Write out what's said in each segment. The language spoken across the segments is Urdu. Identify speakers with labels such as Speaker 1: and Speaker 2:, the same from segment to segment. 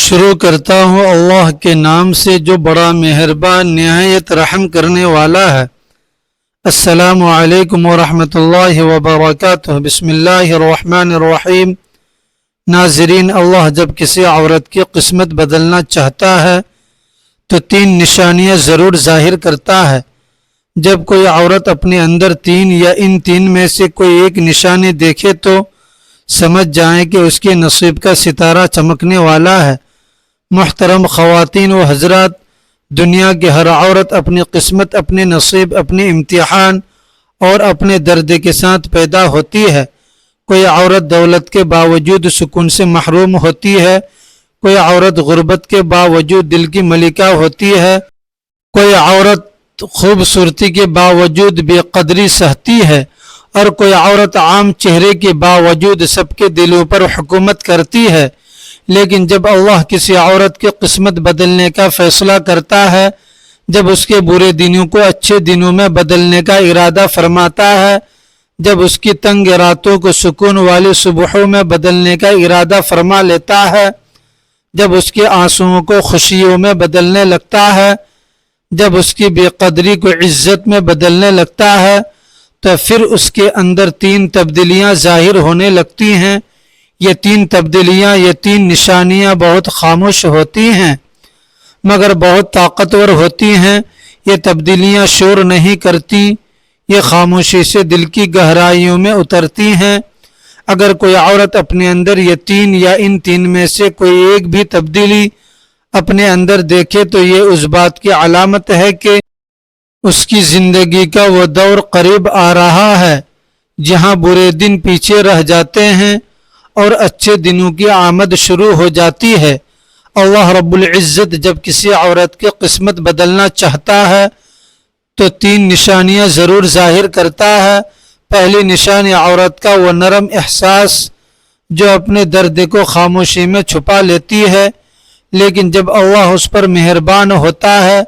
Speaker 1: شروع کرتا ہوں اللہ کے نام سے جو بڑا مہربان نہایت رحم کرنے والا ہے۔ السلام علیکم ورحمۃ اللہ وبرکاتہ۔ بسم اللہ الرحمن الرحیم۔ ناظرین، اللہ جب کسی عورت کی قسمت بدلنا چاہتا ہے تو 3 نشانیاں ضرور ظاہر کرتا ہے۔ جب کوئی عورت اپنے اندر 3 یا ان 3 میں سے کوئی ایک نشانی دیکھے تو سمجھ جائیں کہ اس کے نصیب کا ستارہ چمکنے والا ہے۔ محترم خواتین و حضرات، دنیا کی ہر عورت اپنی قسمت، اپنے نصیب، اپنے امتحان اور اپنے درد کے ساتھ پیدا ہوتی ہے۔ کوئی عورت دولت کے باوجود سکون سے محروم ہوتی ہے، کوئی عورت غربت کے باوجود دل کی ملکہ ہوتی ہے، کوئی عورت خوبصورتی کے باوجود بے قدری سہتی ہے، اور کوئی عورت عام چہرے کے باوجود سب کے دلوں پر حکومت کرتی ہے۔ لیکن جب اللہ کسی عورت کی قسمت بدلنے کا فیصلہ کرتا ہے، جب اس کے برے دنوں کو اچھے دنوں میں بدلنے کا ارادہ فرماتا ہے، جب اس کی تنگ راتوں کو سکون والی صبحوں میں بدلنے کا ارادہ فرما لیتا ہے، جب اس کے آنسوؤں کو خوشیوں میں بدلنے لگتا ہے، جب اس کی بے قدری کو عزت میں بدلنے لگتا ہے، تو پھر اس کے اندر 3 تبدیلیاں ظاہر ہونے لگتی ہیں۔ یہ 3 تبدیلیاں، یہ 3 نشانیاں بہت خاموش ہوتی ہیں مگر بہت طاقتور ہوتی ہیں۔ یہ تبدیلیاں شور نہیں کرتی، یہ خاموشی سے دل کی گہرائیوں میں اترتی ہیں۔ اگر کوئی عورت اپنے اندر یہ 3 یا ان 3 میں سے کوئی ایک بھی تبدیلی اپنے اندر دیکھے تو یہ اس بات کی علامت ہے کہ اس کی زندگی کا وہ دور قریب آ رہا ہے جہاں برے دن پیچھے رہ جاتے ہیں اور اچھے دنوں کی آمد شروع ہو جاتی ہے۔ اللہ رب العزت جب کسی عورت کی قسمت بدلنا چاہتا ہے تو 3 نشانیاں ضرور ظاہر کرتا ہے۔ پہلی نشانی عورت کا وہ نرم احساس جو اپنے درد کو خاموشی میں چھپا لیتی ہے، لیکن جب اللہ اس پر مہربان ہوتا ہے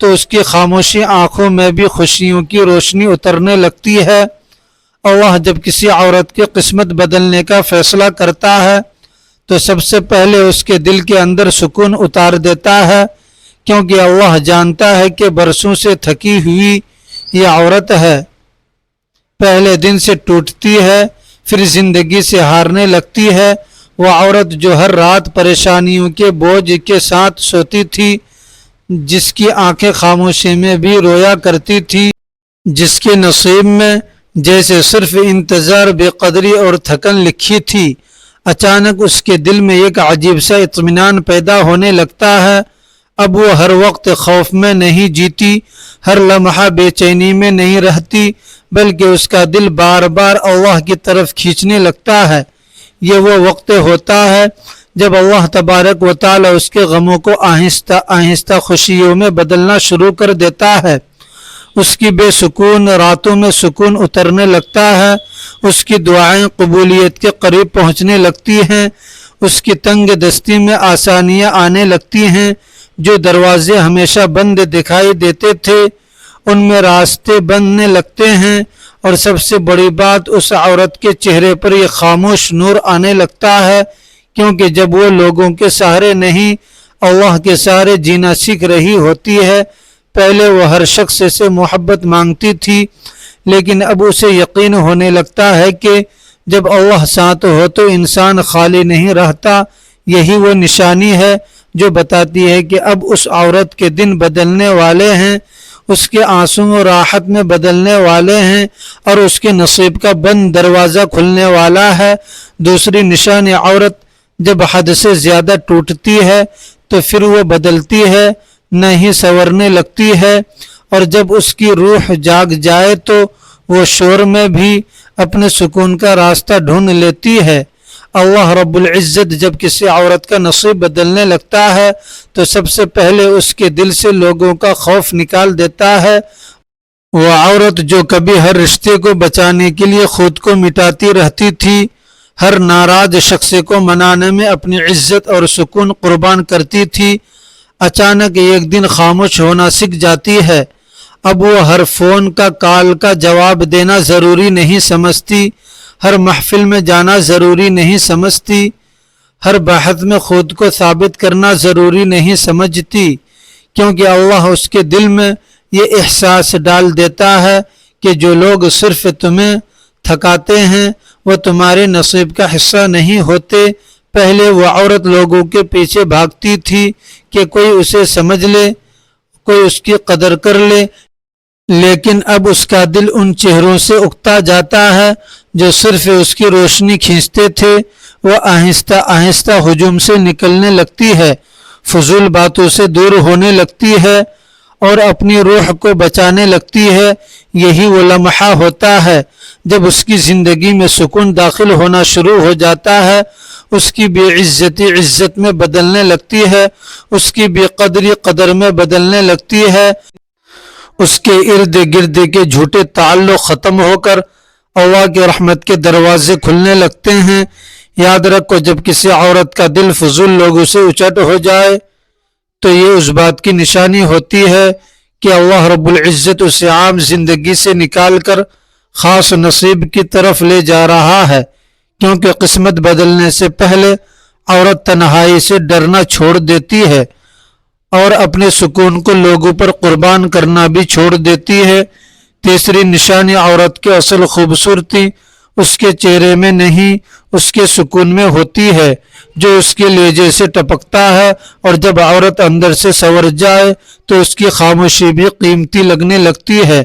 Speaker 1: تو اس کی خاموشی آنکھوں میں بھی خوشیوں کی روشنی اترنے لگتی ہے۔ اللہ جب کسی عورت کی قسمت بدلنے کا فیصلہ کرتا ہے تو سب سے پہلے اس کے دل کے اندر سکون اتار دیتا ہے، کیونکہ اللہ جانتا ہے کہ برسوں سے تھکی ہوئی یہ عورت ہے، پہلے دن سے ٹوٹتی ہے، پھر زندگی سے ہارنے لگتی ہے۔ وہ عورت جو ہر رات پریشانیوں کے بوجھ کے ساتھ سوتی تھی، جس کی آنکھیں خاموشی میں بھی رویا کرتی تھی، جس کے نصیب میں جیسے صرف انتظار، بے قدری اور تھکن لکھی تھی، اچانک اس کے دل میں ایک عجیب سا اطمینان پیدا ہونے لگتا ہے۔ اب وہ ہر وقت خوف میں نہیں جیتی، ہر لمحہ بے چینی میں نہیں رہتی، بلکہ اس کا دل بار بار اللہ کی طرف کھینچنے لگتا ہے۔ یہ وہ وقت ہوتا ہے جب اللہ تبارک و تعالی اس کے غموں کو آہستہ آہستہ خوشیوں میں بدلنا شروع کر دیتا ہے۔ اس کی بے سکون راتوں میں سکون اترنے لگتا ہے، اس کی دعائیں قبولیت کے قریب پہنچنے لگتی ہیں، اس کی تنگ دستی میں آسانیاں آنے لگتی ہیں، جو دروازے ہمیشہ بند دکھائی دیتے تھے ان میں راستے بننے لگتے ہیں، اور سب سے بڑی بات، اس عورت کے چہرے پر یہ خاموش نور آنے لگتا ہے، کیونکہ جب وہ لوگوں کے سہارے نہیں اللہ کے سہارے جینا سیکھ رہی ہوتی ہے۔ پہلے وہ ہر شخص سے محبت مانگتی تھی، لیکن اب اسے یقین ہونے لگتا ہے کہ جب اللہ ساتھ ہو تو انسان خالی نہیں رہتا۔ یہی وہ نشانی ہے جو بتاتی ہے کہ اب اس عورت کے دن بدلنے والے ہیں، اس کے آنسو راحت میں بدلنے والے ہیں، اور اس کے نصیب کا بند دروازہ کھلنے والا ہے۔ دوسری نشانی، عورت جب حد سے زیادہ ٹوٹتی ہے تو پھر وہ بدلتی ہے، نہیں سنورنے لگتی ہے، اور جب اس کی روح جاگ جائے تو وہ شور میں بھی اپنے سکون کا راستہ ڈھونڈ لیتی ہے۔ اللہ رب العزت جب کسی عورت کا نصیب بدلنے لگتا ہے تو سب سے پہلے اس کے دل سے لوگوں کا خوف نکال دیتا ہے۔ وہ عورت جو کبھی ہر رشتے کو بچانے کے لیے خود کو مٹاتی رہتی تھی، ہر ناراض شخص کو منانے میں اپنی عزت اور سکون قربان کرتی تھی، اچانک ایک دن خاموش ہونا سیکھ جاتی ہے۔ اب وہ ہر فون کا کال کا جواب دینا ضروری نہیں سمجھتی، ہر محفل میں جانا ضروری نہیں سمجھتی، ہر بحث میں خود کو ثابت کرنا ضروری نہیں سمجھتی، کیونکہ اللہ اس کے دل میں یہ احساس ڈال دیتا ہے کہ جو لوگ صرف تمہیں تھکاتے ہیں وہ تمہارے نصیب کا حصہ نہیں ہوتے۔ پہلے وہ عورت لوگوں کے پیچھے بھاگتی تھی کہ کوئی اسے سمجھ لے، کوئی اس کی قدر کر لے، لیکن اب اس کا دل ان چہروں سے اکتا جاتا ہے جو صرف اس کی روشنی کھینچتے تھے۔ وہ آہستہ آہستہ ہجوم سے نکلنے لگتی ہے، فضول باتوں سے دور ہونے لگتی ہے اور اپنی روح کو بچانے لگتی ہے۔ یہی وہ لمحہ ہوتا ہے جب اس کی زندگی میں سکون داخل ہونا شروع ہو جاتا ہے، اس کی بے عزتی عزت میں بدلنے لگتی ہے، اس کی بے قدری قدر میں بدلنے لگتی ہے، اس کے ارد گرد کے جھوٹے تعلق ختم ہو کر اللہ کی رحمت کے دروازے کھلنے لگتے ہیں۔ یاد رکھو، جب کسی عورت کا دل فضول لوگوں سے اچٹ ہو جائے تو یہ اس بات کی نشانی ہوتی ہے کہ اللہ رب العزت اسے عام زندگی سے نکال کر خاص نصیب کی طرف لے جا رہا ہے، کیونکہ قسمت بدلنے سے پہلے عورت تنہائی سے ڈرنا چھوڑ دیتی ہے اور اپنے سکون کو لوگوں پر قربان کرنا بھی چھوڑ دیتی ہے۔ تیسری نشانی عورت کی اصل خوبصورتی اس کے چہرے میں نہیں، اس کے سکون میں ہوتی ہے جو اس کے لہجے سے ٹپکتا ہے، اور جب عورت اندر سے سنور جائے تو اس کی خاموشی بھی قیمتی لگنے لگتی ہے۔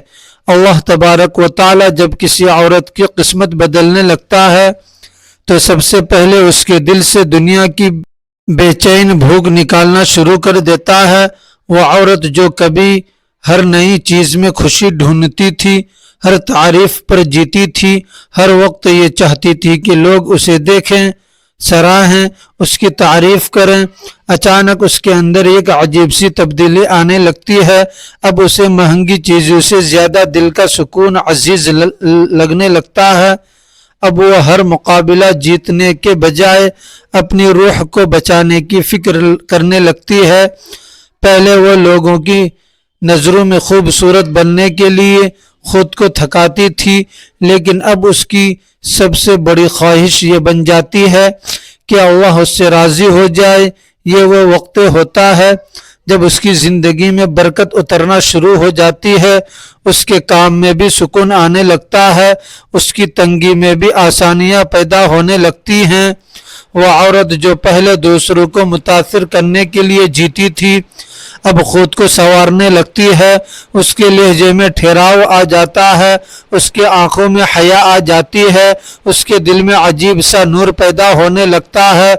Speaker 1: اللہ تبارک و تعالی جب کسی عورت کی قسمت بدلنے لگتا ہے تو سب سے پہلے اس کے دل سے دنیا کی بے چین بھوک نکالنا شروع کر دیتا ہے۔ وہ عورت جو کبھی ہر نئی چیز میں خوشی ڈھونڈتی تھی، ہر تعریف پر جیتی تھی، ہر وقت یہ چاہتی تھی کہ لوگ اسے دیکھیں، سراہیں، اس کی تعریف کریں، اچانک اس کے اندر ایک عجیب سی تبدیلی آنے لگتی ہے۔ اب اسے مہنگی چیزوں سے زیادہ دل کا سکون عزیز لگنے لگتا ہے۔ اب وہ ہر مقابلہ جیتنے کے بجائے اپنی روح کو بچانے کی فکر کرنے لگتی ہے۔ پہلے وہ لوگوں کی نظروں میں خوبصورت بننے کے لیے خود کو تھکاتی تھی، لیکن اب اس کی سب سے بڑی خواہش یہ بن جاتی ہے کہ اللہ اس سے راضی ہو جائے۔ یہ وہ وقت ہوتا ہے جب اس کی زندگی میں برکت اترنا شروع ہو جاتی ہے، اس کے کام میں بھی سکون آنے لگتا ہے، اس کی تنگی میں بھی آسانیاں پیدا ہونے لگتی ہیں۔ وہ عورت جو پہلے دوسروں کو متاثر کرنے کے لیے جیتی تھی، اب خود کو سنوارنے لگتی ہے، اس کے لہجے میں ٹھہراؤ آ جاتا ہے، اس کے آنکھوں میں حیا آ جاتی ہے، اس کے دل میں عجیب سا نور پیدا ہونے لگتا ہے،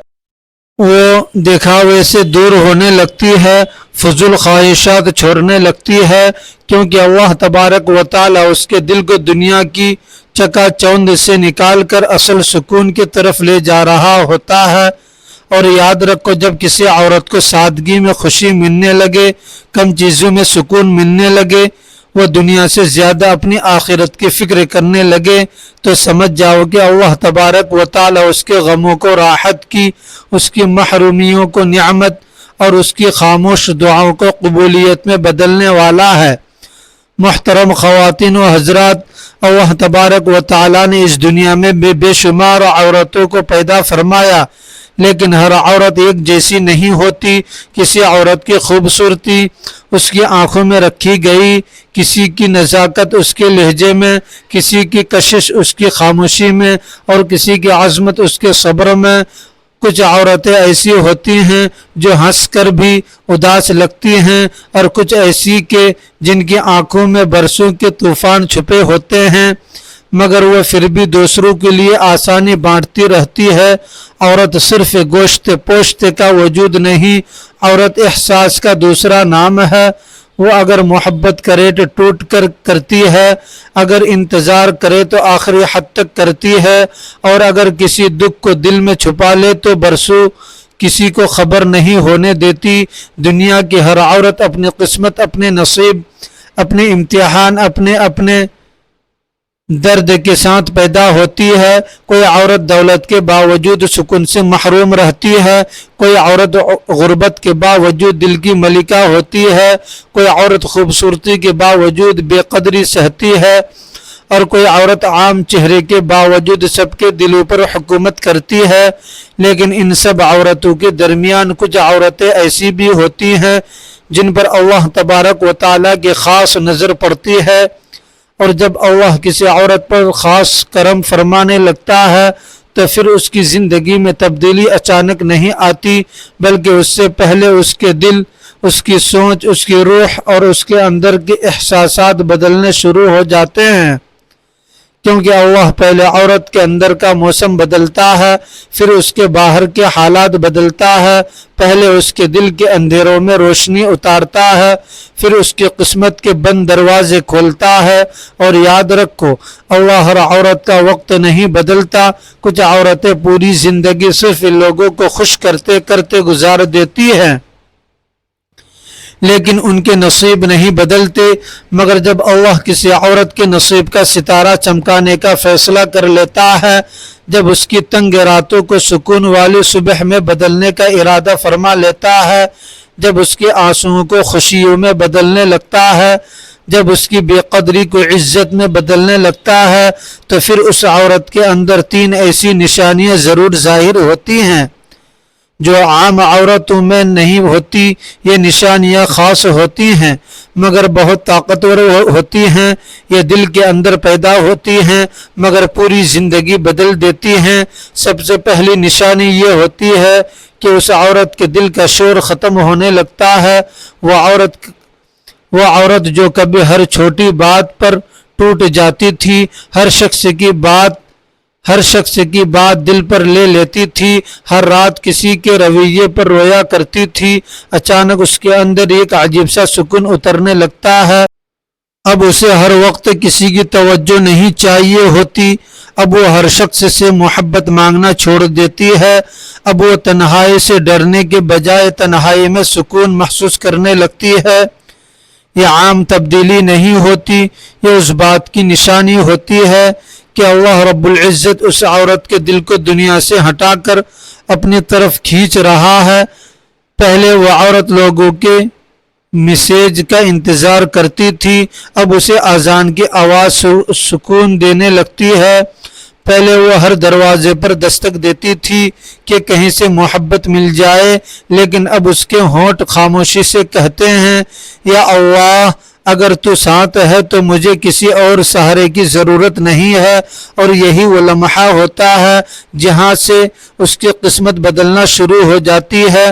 Speaker 1: وہ دکھاوے سے دور ہونے لگتی ہے، فضول خواہشات چھوڑنے لگتی ہے، کیونکہ اللہ تبارک و تعالی اس کے دل کو دنیا کی چکا چوند سے نکال کر اصل سکون کی طرف لے جا رہا ہوتا ہے۔ اور یاد رکھو، جب کسی عورت کو سادگی میں خوشی ملنے لگے، کم چیزوں میں سکون ملنے لگے، وہ دنیا سے زیادہ اپنی آخرت کی فکر کرنے لگے، تو سمجھ جاؤ کہ اللہ تبارک و تعالی اس کے غموں کو راحت کی، اس کی محرومیوں کو نعمت اور اس کی خاموش دعاؤں کو قبولیت میں بدلنے والا ہے۔ محترم خواتین و حضرات، اللہ تبارک و تعالی نے اس دنیا میں بے شمار عورتوں کو پیدا فرمایا، لیکن ہر عورت ایک جیسی نہیں ہوتی۔ کسی عورت کی خوبصورتی اس کی آنکھوں میں رکھی گئی، کسی کی نزاکت اس کے لہجے میں، کسی کی کشش اس کی خاموشی میں، اور کسی کی عظمت اس کے صبر میں۔ کچھ عورتیں ایسی ہوتی ہیں جو ہنس کر بھی اداس لگتی ہیں، اور کچھ ایسی کہ جن کی آنکھوں میں برسوں کے طوفان چھپے ہوتے ہیں، مگر وہ پھر بھی دوسروں کے لیے آسانی بانٹتی رہتی ہے۔ عورت صرف گوشت پوشت کا وجود نہیں، عورت احساس کا دوسرا نام ہے۔ وہ اگر محبت کرے تو ٹوٹ کر کرتی ہے، اگر انتظار کرے تو آخری حد تک کرتی ہے، اور اگر کسی دکھ کو دل میں چھپا لے تو برسوں کسی کو خبر نہیں ہونے دیتی۔ دنیا کی ہر عورت اپنی قسمت، اپنے نصیب، اپنے امتحان، اپنے درد کے ساتھ پیدا ہوتی ہے۔ کوئی عورت دولت کے باوجود سکون سے محروم رہتی ہے، کوئی عورت غربت کے باوجود دل کی ملکہ ہوتی ہے، کوئی عورت خوبصورتی کے باوجود بے قدری سہتی ہے۔ اور کوئی عورت عام چہرے کے باوجود سب کے دلوں پر حکومت کرتی ہے، لیکن ان سب عورتوں کے درمیان کچھ عورتیں ایسی بھی ہوتی ہیں جن پر اللہ تبارک و تعالیٰ کی خاص نظر پڑتی ہے، اور جب اللہ کسی عورت پر خاص کرم فرمانے لگتا ہے تو پھر اس کی زندگی میں تبدیلی اچانک نہیں آتی، بلکہ اس سے پہلے اس کے دل، اس کی سوچ، اس کی روح اور اس کے اندر کے احساسات بدلنے شروع ہو جاتے ہیں، کیونکہ اللہ پہلے عورت کے اندر کا موسم بدلتا ہے، پھر اس کے باہر کے حالات بدلتا ہے، پہلے اس کے دل کے اندھیروں میں روشنی اتارتا ہے، پھر اس کی قسمت کے بند دروازے کھولتا ہے۔ اور یاد رکھو، اللہ ہر عورت کا وقت نہیں بدلتا، کچھ عورتیں پوری زندگی صرف لوگوں کو خوش کرتے کرتے گزار دیتی ہیں، لیکن ان کے نصیب نہیں بدلتے، مگر جب اللہ کسی عورت کے نصیب کا ستارہ چمکانے کا فیصلہ کر لیتا ہے، جب اس کی تنگ راتوں کو سکون والی صبح میں بدلنے کا ارادہ فرما لیتا ہے، جب اس کے آنسوؤں کو خوشیوں میں بدلنے لگتا ہے، جب اس کی بے قدری کو عزت میں بدلنے لگتا ہے، تو پھر اس عورت کے اندر 3 ایسی نشانیاں ضرور ظاہر ہوتی ہیں جو عام عورتوں میں نہیں ہوتی۔ یہ نشانیاں خاص ہوتی ہیں مگر بہت طاقتور ہوتی ہیں، یہ دل کے اندر پیدا ہوتی ہیں مگر پوری زندگی بدل دیتی ہیں۔ سب سے پہلی نشانی یہ ہوتی ہے کہ اس عورت کے دل کا شور ختم ہونے لگتا ہے۔ وہ عورت جو کبھی ہر چھوٹی بات پر ٹوٹ جاتی تھی، ہر شخص کی بات دل پر لے لیتی تھی، ہر رات کسی کے رویے پر رویا کرتی تھی، اچانک اس کے اندر ایک عجیب سا سکون اترنے لگتا ہے۔ اب اسے ہر وقت کسی کی توجہ نہیں چاہیے ہوتی، اب وہ ہر شخص سے محبت مانگنا چھوڑ دیتی ہے، اب وہ تنہائی سے ڈرنے کے بجائے تنہائی میں سکون محسوس کرنے لگتی ہے۔ یہ عام تبدیلی نہیں ہوتی، یہ اس بات کی نشانی ہوتی ہے کہ اللہ رب العزت اس عورت کے دل کو دنیا سے ہٹا کر اپنی طرف کھینچ رہا ہے۔ پہلے وہ عورت لوگوں کے میسیج کا انتظار کرتی تھی، اب اسے اذان کی آواز سکون دینے لگتی ہے۔ پہلے وہ ہر دروازے پر دستک دیتی تھی کہ کہیں سے محبت مل جائے، لیکن اب اس کے ہونٹ خاموشی سے کہتے ہیں، یا اللہ اگر تو ساتھ ہے تو مجھے کسی اور سہارے کی ضرورت نہیں ہے۔ اور یہی وہ لمحہ ہوتا ہے جہاں سے اس کی قسمت بدلنا شروع ہو جاتی ہے،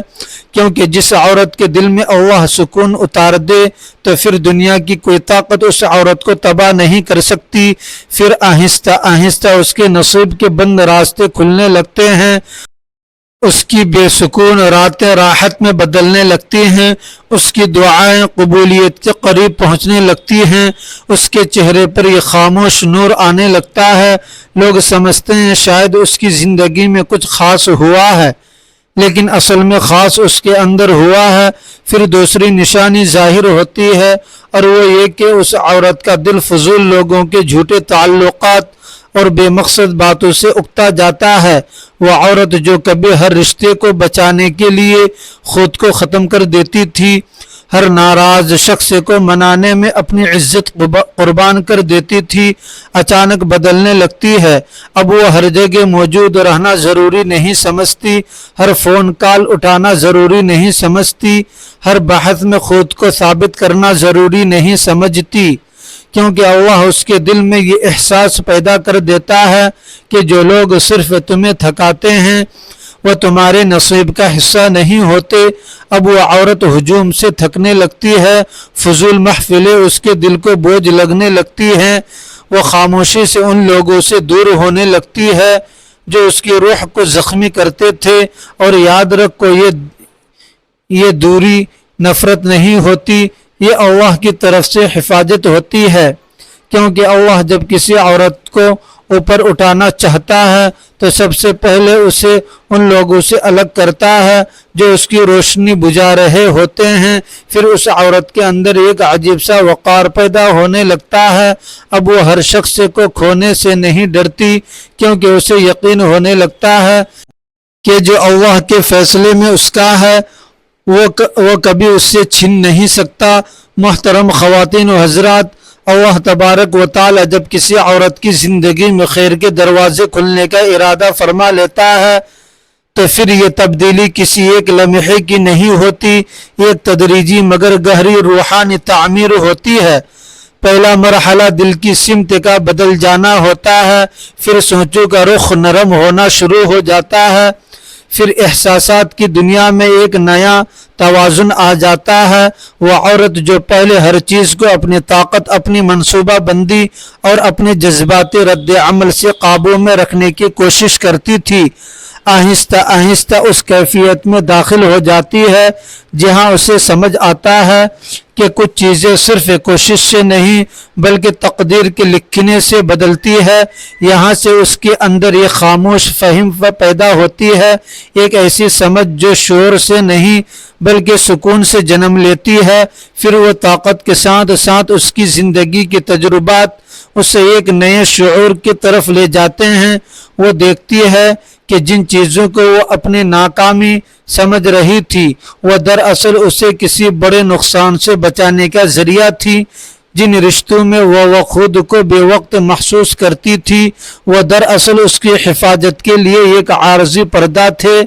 Speaker 1: کیونکہ جس عورت کے دل میں اللہ سکون اتار دے تو پھر دنیا کی کوئی طاقت اس عورت کو تباہ نہیں کر سکتی۔ پھر آہستہ آہستہ اس کے نصیب کے بند راستے کھلنے لگتے ہیں، اس کی بے سکون راتیں راحت میں بدلنے لگتی ہیں، اس کی دعائیں قبولیت کے قریب پہنچنے لگتی ہیں، اس کے چہرے پر یہ خاموش نور آنے لگتا ہے۔ لوگ سمجھتے ہیں شاید اس کی زندگی میں کچھ خاص ہوا ہے، لیکن اصل میں خاص اس کے اندر ہوا ہے۔ پھر دوسری نشانی ظاہر ہوتی ہے، اور وہ یہ کہ اس عورت کا دل فضول لوگوں کے جھوٹے تعلقات اور بے مقصد باتوں سے اکتا جاتا ہے۔ وہ عورت جو کبھی ہر رشتے کو بچانے کے لیے خود کو ختم کر دیتی تھی، ہر ناراض شخص کو منانے میں اپنی عزت قربان کر دیتی تھی، اچانک بدلنے لگتی ہے۔ اب وہ ہر جگہ موجود رہنا ضروری نہیں سمجھتی، ہر فون کال اٹھانا ضروری نہیں سمجھتی، ہر بحث میں خود کو ثابت کرنا ضروری نہیں سمجھتی، کیونکہ اللہ اس کے دل میں یہ احساس پیدا کر دیتا ہے کہ جو لوگ صرف تمہیں تھکاتے ہیں وہ تمہارے نصیب کا حصہ نہیں ہوتے۔ اب وہ عورت ہجوم سے تھکنے لگتی ہے، فضول محفلیں اس کے دل کو بوجھ لگنے لگتی ہیں، وہ خاموشی سے ان لوگوں سے دور ہونے لگتی ہے جو اس کی روح کو زخمی کرتے تھے۔ اور یاد رکھو، یہ دوری نفرت نہیں ہوتی، یہ اللہ کی طرف سے حفاظت ہوتی ہے، کیونکہ اللہ جب کسی عورت کو اوپر اٹھانا چاہتا ہے تو سب سے پہلے اسے ان لوگوں سے الگ کرتا ہے جو اس کی روشنی بجھا رہے ہوتے ہیں۔ پھر اس عورت کے اندر ایک عجیب سا وقار پیدا ہونے لگتا ہے، اب وہ ہر شخص کو کھونے سے نہیں ڈرتی، کیونکہ اسے یقین ہونے لگتا ہے کہ جو اللہ کے فیصلے میں اس کا ہے وہ کبھی اس سے چھین نہیں سکتا۔ محترم خواتین و حضرات، اللہ تبارک و تعالی جب کسی عورت کی زندگی میں خیر کے دروازے کھلنے کا ارادہ فرما لیتا ہے تو پھر یہ تبدیلی کسی ایک لمحے کی نہیں ہوتی، ایک تدریجی مگر گہری روحانی تعمیر ہوتی ہے۔ پہلا مرحلہ دل کی سمت کا بدل جانا ہوتا ہے، پھر سوچوں کا رخ نرم ہونا شروع ہو جاتا ہے، پھر احساسات کی دنیا میں ایک نیا توازن آ جاتا ہے۔ وہ عورت جو پہلے ہر چیز کو اپنی طاقت، اپنی منصوبہ بندی اور اپنے جذباتی رد عمل سے قابو میں رکھنے کی کوشش کرتی تھی، آہستہ آہستہ اس کیفیت میں داخل ہو جاتی ہے جہاں اسے سمجھ آتا ہے کہ کچھ چیزیں صرف کوشش سے نہیں بلکہ تقدیر کے لکھنے سے بدلتی ہے۔ یہاں سے اس کے اندر ایک خاموش فہم پیدا ہوتی ہے، ایک ایسی سمجھ جو شعور سے نہیں بلکہ سکون سے جنم لیتی ہے۔ پھر وہ طاقت کے ساتھ ساتھ اس کی زندگی کے تجربات اسے ایک نئے شعور کی طرف لے جاتے ہیں۔ وہ دیکھتی ہے کہ جن چیزوں کو وہ اپنی ناکامی سمجھ رہی تھی وہ دراصل اسے کسی بڑے نقصان سے بچانے کا ذریعہ تھی، جن رشتوں میں وہ خود کو بے وقت محسوس کرتی تھی وہ دراصل اس کی حفاظت کے لیے ایک عارضی پردہ تھے۔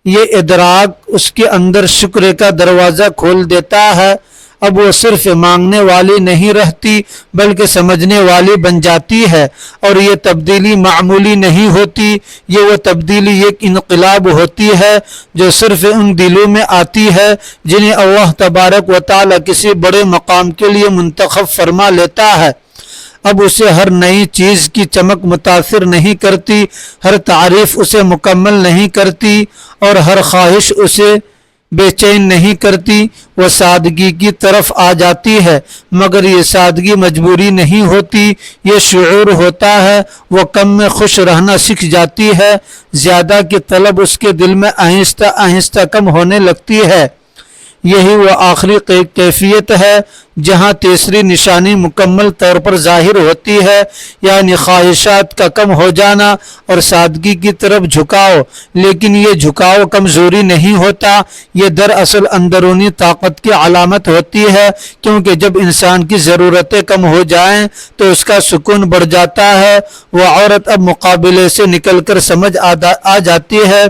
Speaker 1: یہ ادراک اس کے اندر شکر کا دروازہ کھول دیتا ہے۔ اب وہ صرف مانگنے والی نہیں رہتی بلکہ سمجھنے والی بن جاتی ہے، اور یہ تبدیلی معمولی نہیں ہوتی، یہ وہ تبدیلی ایک انقلاب ہوتی ہے جو صرف ان دلوں میں آتی ہے جنہیں اللہ تبارک و تعالی کسی بڑے مقام کے لیے منتخب فرما لیتا ہے۔ اب اسے ہر نئی چیز کی چمک متاثر نہیں کرتی، ہر تعریف اسے مکمل نہیں کرتی اور ہر خواہش اسے بے چین نہیں کرتی۔ وہ سادگی کی طرف آ جاتی ہے، مگر یہ سادگی مجبوری نہیں ہوتی، یہ شعور ہوتا ہے۔ وہ کم میں خوش رہنا سیکھ جاتی ہے، زیادہ کی طلب اس کے دل میں آہستہ آہستہ کم ہونے لگتی ہے۔ یہی وہ آخری کیفیت ہے جہاں تیسری نشانی مکمل طور پر ظاہر ہوتی ہے، یعنی خواہشات کا کم ہو جانا اور سادگی کی طرف جھکاؤ۔ لیکن یہ جھکاؤ کمزوری نہیں ہوتا، یہ دراصل اندرونی طاقت کی علامت ہوتی ہے، کیونکہ جب انسان کی ضرورتیں کم ہو جائیں تو اس کا سکون بڑھ جاتا ہے۔ وہ عورت اب مقابلے سے نکل کر سمجھ آ جاتی ہے،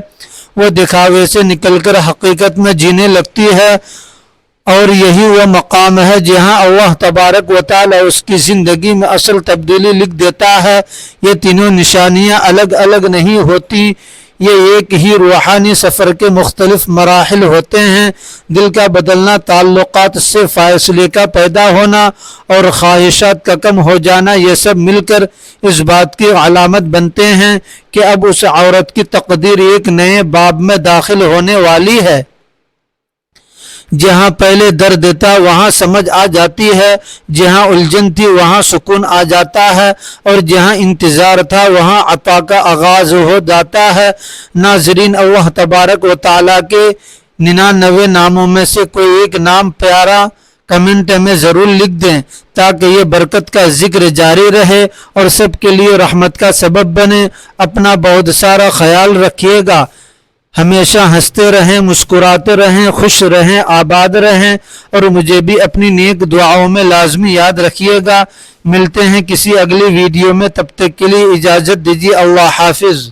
Speaker 1: وہ دکھاوے سے نکل کر حقیقت میں جینے لگتی ہے، اور یہی وہ مقام ہے جہاں اللہ تبارک و تعالی اس کی زندگی میں اصل تبدیلی لکھ دیتا ہے۔ یہ تینوں نشانیاں الگ الگ نہیں ہوتی، یہ ایک ہی روحانی سفر کے مختلف مراحل ہوتے ہیں۔ دل کا بدلنا، تعلقات سے فاصلے کا پیدا ہونا اور خواہشات کا کم ہو جانا، یہ سب مل کر اس بات کی علامت بنتے ہیں کہ اب اس عورت کی تقدیر ایک نئے باب میں داخل ہونے والی ہے۔ جہاں پہلے درد تھا وہاں سمجھ آ جاتی ہے، جہاں الجھن تھی وہاں سکون آ جاتا ہے، اور جہاں انتظار تھا وہاں عطا کا آغاز ہو جاتا ہے۔ ناظرین، اللہ تبارک و تعالیٰ کے 99 ناموں میں سے کوئی ایک نام پیارا کمنٹ میں ضرور لکھ دیں تاکہ یہ برکت کا ذکر جاری رہے اور سب کے لیے رحمت کا سبب بنے۔ اپنا بہت سارا خیال رکھیے گا، ہمیشہ ہنستے رہیں، مسکراتے رہیں، خوش رہیں، آباد رہیں، اور مجھے بھی اپنی نیک دعاؤں میں لازمی یاد رکھیے گا۔ ملتے ہیں کسی اگلی ویڈیو میں، تب تک کے لیے اجازت دیجیے۔ اللہ حافظ۔